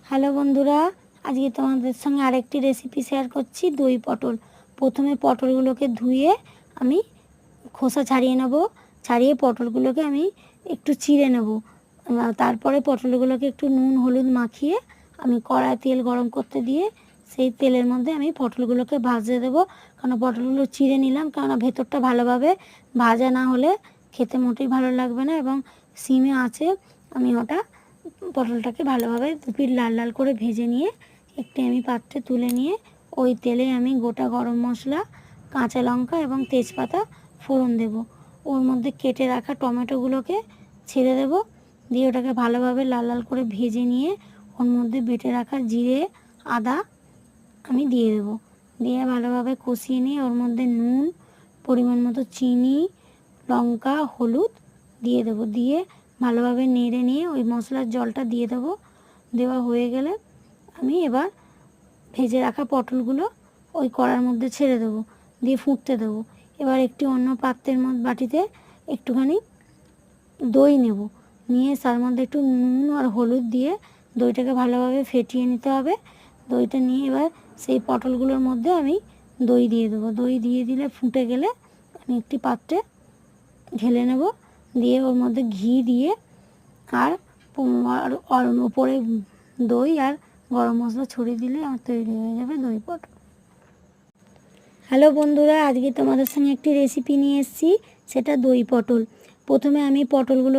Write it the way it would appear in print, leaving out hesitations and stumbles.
Hello বন্ধুরা, আজকে তোমাদের সঙ্গে আরেকটি রেসিপি শেয়ার করছি। দই পটল। প্রথমে পটলগুলোকে ধুয়ে আমি খোসা ছাড়িয়ে নেব। ছাড়িয়ে পটলগুলোকে আমি একটু চিড়ে নেব। তারপরে পটলগুলোকে একটু নুন হলুদ মাখিয়ে আমি কড়ায় তেল গরম করতে দিয়ে সেই তেলের মধ্যে আমি পটলগুলোকে ভাজতে দেবো। কারণ পটলগুলো চিড়ে নিলাম, কেননা ভেতরটা ভালোভাবে ভাজা না হলে খেতে মোটেই ভালো লাগবে না। এবং সিমে আছে আমি ওটা পটলটাকে ভালোভাবে দুপিট লাল লাল করে ভেজে নিয়ে একটি আমি পাত্রে তুলে নিয়ে ওই তেলে আমি গোটা গরম মশলা, কাঁচা লঙ্কা এবং তেজপাতা ফোড়ন দেব। ওর মধ্যে কেটে রাখা টমেটোগুলোকে ছেড়ে দেব। দিয়ে ওটাকে ভালোভাবে লাল লাল করে ভেজে নিয়ে ওর মধ্যে বেটে রাখা জিরে আদা আমি দিয়ে দেব। দিয়ে ভালোভাবে কষিয়ে নিয়ে ওর মধ্যে নুন, পরিমাণ মতো চিনি, লঙ্কা, হলুদ দিয়ে দেব। দিয়ে ভালোভাবে নেড়ে নিয়ে ওই মশলার জলটা দিয়ে দেবো। দেওয়া হয়ে গেলে আমি এবার ভেজে রাখা পটলগুলো ওই কড়ার মধ্যে ছেড়ে দেবো। দিয়ে ফুটতে দেবো। এবার একটি অন্য পাত্রের মধ্যে বাটিতে একটুখানি দই নেব। নিয়ে তার মধ্যে একটু নুন আর হলুদ দিয়ে দইটাকে ভালোভাবে ফেটিয়ে নিতে হবে। দইটা নিয়ে এবার সেই পটলগুলোর মধ্যে আমি দই দিয়ে দেবো। দই দিয়ে দিলে ফুটে গেলে আমি একটি পাত্রে ঢেলে নেব। দিয়ে ওর মধ্যে ঘি দিয়ে আর উপরে দই আর গরম মশলা ছড়িয়ে দিলে আমার তৈরি হয়ে যাবে দই পটল। হ্যালো বন্ধুরা, আজকে তোমাদের সঙ্গে একটি রেসিপি নিয়ে এসেছি, সেটা দই পটল। প্রথমে আমি পটলগুলো